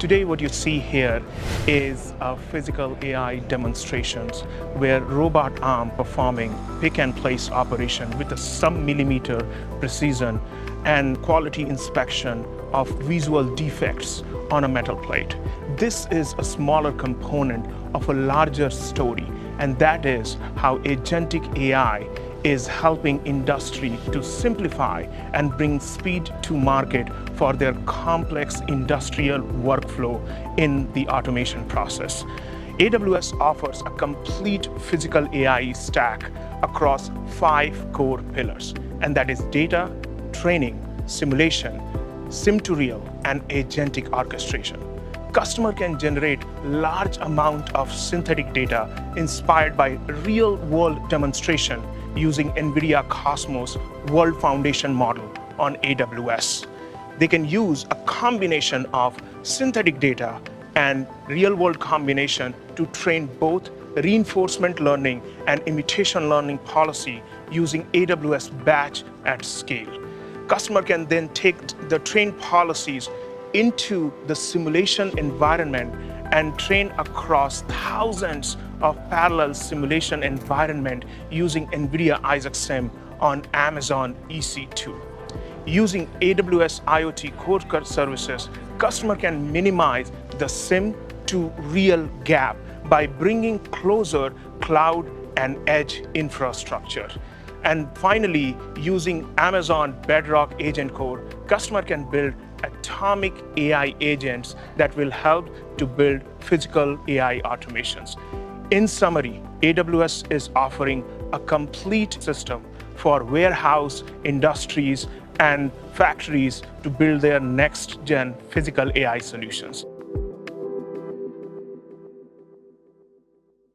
today what you see here is a physical AI demonstrations where robot arm performing pick and place operation with a sub-millimeter precision and quality inspection of visual defects on a metal plate. This is a smaller component of a larger story, and that is how agentic AI is helping industry to simplify and bring speed to market for their complex industrial workflow in the automation process. AWS offers a complete physical AI stack across 5 core pillars, and that is data, training, simulation, sim-to-real, and agentic orchestration. Customer can generate large amount of synthetic data inspired by real-world demonstration using NVIDIA Cosmos World Foundation model on AWS. They can use a combination of synthetic data and real-world combination to train both reinforcement learning and imitation learning policy using AWS batch at scale. Customer can then take the trained policies into the simulation environment and train across thousands of parallel simulation environment using NVIDIA Isaac Sim on Amazon EC2. Using AWS IoT core services, customer can minimize the sim to real gap by bringing closer cloud and edge infrastructure. And finally, using Amazon Bedrock Agent Core, customer can build atomic AI agents that will help to build physical AI automations. In summary, AWS is offering a complete system for warehouse, industries, and factories to build their next-gen physical AI solutions.